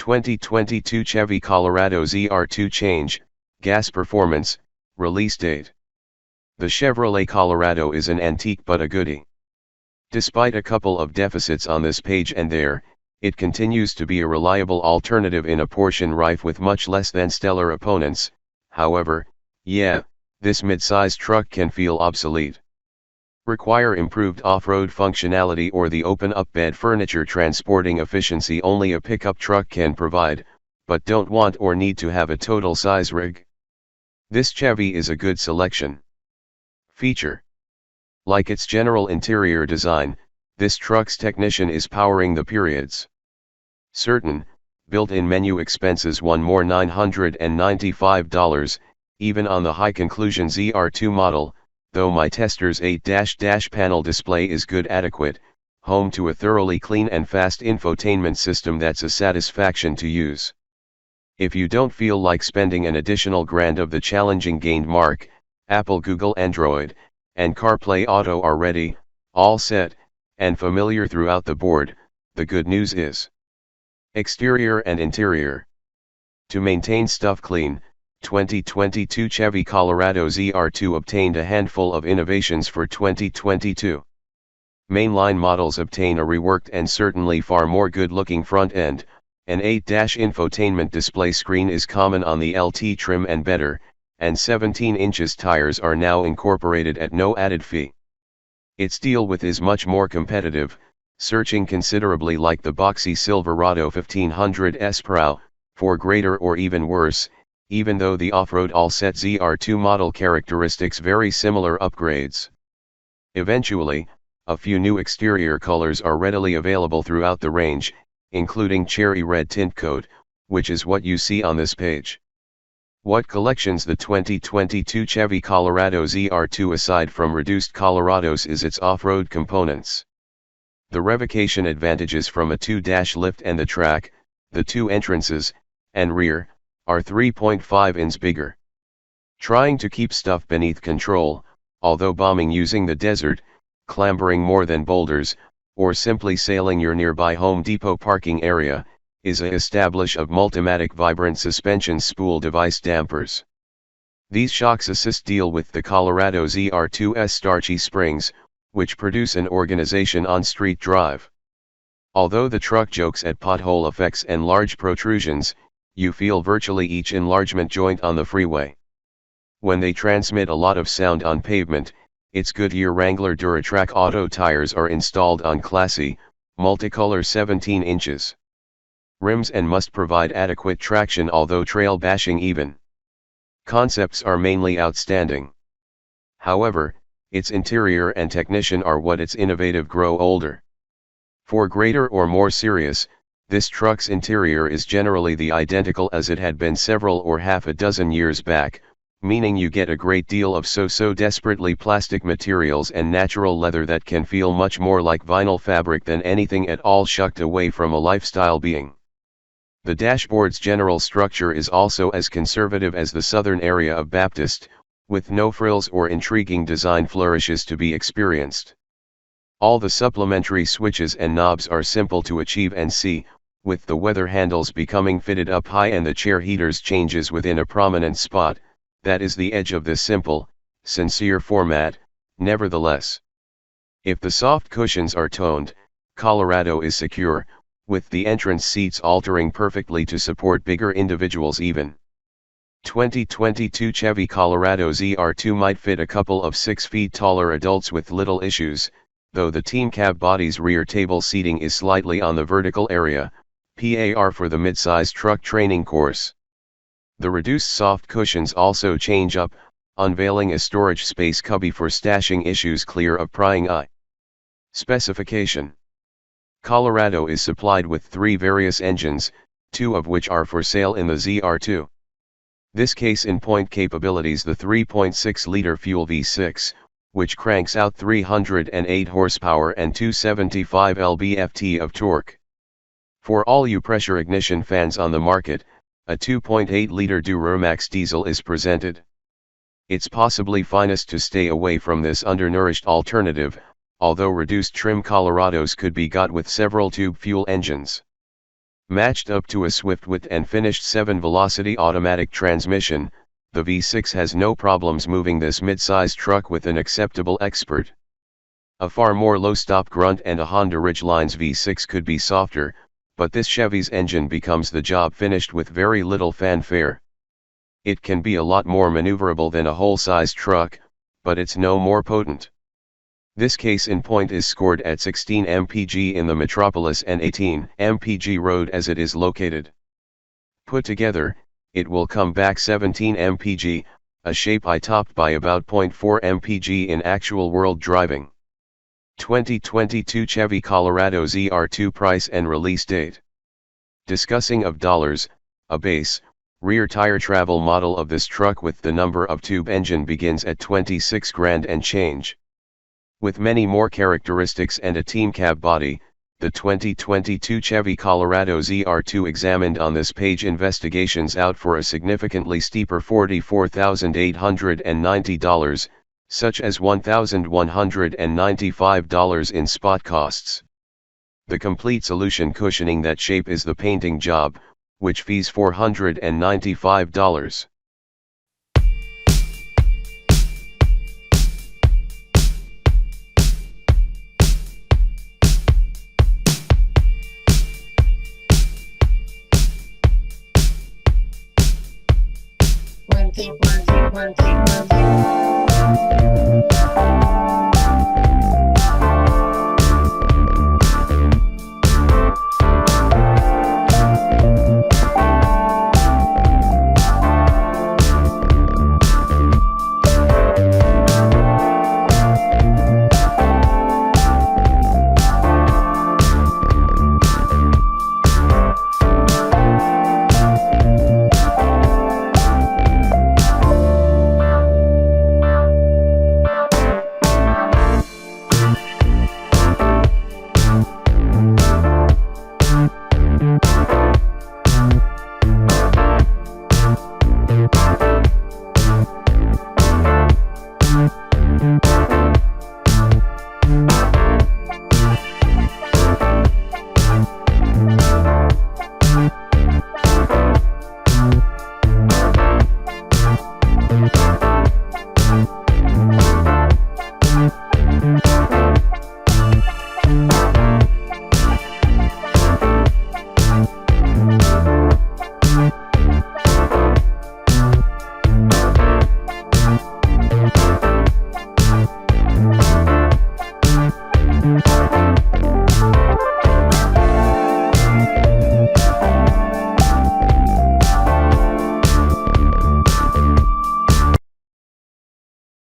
2022 Chevy Colorado ZR2 Change, Gas Performance, Release Date. The Chevrolet Colorado is an antique but a goodie. Despite a couple of deficits on this page and there, it continues to be a reliable alternative in a portion rife with much less than stellar opponents. However, this mid-size truck can feel obsolete. Require improved off-road functionality or the open-up bed furniture transporting efficiency only a pickup truck can provide, but don't want or need to have a total size rig? This Chevy is a good selection. Feature. Like its general interior design, this truck's technician is powering the periods. Certain, built-in menu expenses one more $995, even on the high conclusion ZR2 model, though my tester's 8-dash panel display is good adequate, home to a thoroughly clean and fast infotainment system that's a satisfaction to use. If you don't feel like spending an additional grand of the challenging gained mark, Apple, Google, Android, and CarPlay Auto are ready, all set, and familiar throughout the board. The good news is exterior and interior. To maintain stuff clean, 2022 Chevy Colorado ZR2 obtained a handful of innovations for 2022. Mainline models obtain a reworked and certainly far more good-looking front end. An 8-dash infotainment display screen is common on the LT trim and better, and 17 inches tires are now incorporated at no added fee. Its deal width is much more competitive, searching considerably like the boxy Silverado 1500S Pro, for greater or even worse, even though the off-road all-set ZR2 model characteristics very similar upgrades. Eventually, a few new exterior colors are readily available throughout the range, including cherry red tint coat, which is what you see on this page. What collections the 2022 Chevy Colorado ZR2 aside from reduced Colorados is its off-road components. The revocation advantages from a 2-dash lift and the track, the two entrances, and rear, are 3.5 inches bigger. Trying to keep stuff beneath control, although bombing using the desert, clambering more than boulders, or simply sailing your nearby Home Depot parking area, is a establish of Multimatic Vibrant Suspension Spool Device Dampers. These shocks assist deal with the Colorado ZR2's starchy springs, which produce an organization on street drive. Although the truck jokes at pothole effects and large protrusions, you feel virtually each enlargement joint on the freeway. When they transmit a lot of sound on pavement, its Goodyear Wrangler Duratrac Auto tires are installed on classy, multicolor 17 inches. Rims and must provide adequate traction although trail bashing even. Concepts are mainly outstanding. However, its interior and technician are what its innovative grow older. For greater or more serious, this truck's interior is generally the identical as it had been several or half a dozen years back, meaning you get a great deal of so desperately plastic materials and natural leather that can feel much more like vinyl fabric than anything at all shucked away from a lifestyle being. The dashboard's general structure is also as conservative as the southern area of Baptist, with no frills or intriguing design flourishes to be experienced. All the supplementary switches and knobs are simple to achieve and see, with the weather handles becoming fitted up high and the chair heaters changes within a prominent spot. That is the edge of this simple, sincere format. Nevertheless, if the soft cushions are toned, Colorado is secure, with the entrance seats altering perfectly to support bigger individuals even. 2022 Chevy Colorado ZR2 might fit a couple of 6 feet taller adults with little issues, though the teen cab body's rear table seating is slightly on the vertical area, par for the midsize truck training course. The reduced soft cushions also change up, unveiling a storage space cubby for stashing issues clear of prying eye. Specification. Colorado is supplied with 3 various engines, 2 of which are for sale in the ZR2. This case in point capabilities: the 3.6-liter fuel V6, which cranks out 308 horsepower and 275 lb-ft of torque. For all you pressure ignition fans on the market, a 2.8-liter Duramax diesel is presented. It's possibly finest to stay away from this undernourished alternative, although reduced trim Colorados could be got with several tube fuel engines. Matched up to a swift with and finished 7-velocity automatic transmission, the V6 has no problems moving this mid-size truck with an acceptable expert. A far more low-stop grunt and a Honda Ridgeline's V6 could be softer, but this Chevy's engine becomes the job finished with very little fanfare. It can be a lot more maneuverable than a whole-size truck, but it's no more potent. This case in point is scored at 16 mpg in the metropolis and 18 mpg road as it is located. Put together, it will come back 17 mpg, a shape I topped by about 0.4 mpg in actual world driving. 2022 Chevy Colorado ZR2 price and release date. Discussing of dollars, a base, rear tire travel model of this truck with the number of tube engine begins at 26 grand and change. With many more characteristics and a team cab body, the 2022 Chevy Colorado ZR2 examined on this page investigations out for a significantly steeper $44,890, such as $1,195 in spot costs. The complete solution cushioning that shape is the painting job, which fees $495. One, two, one, two, one, two, one, two.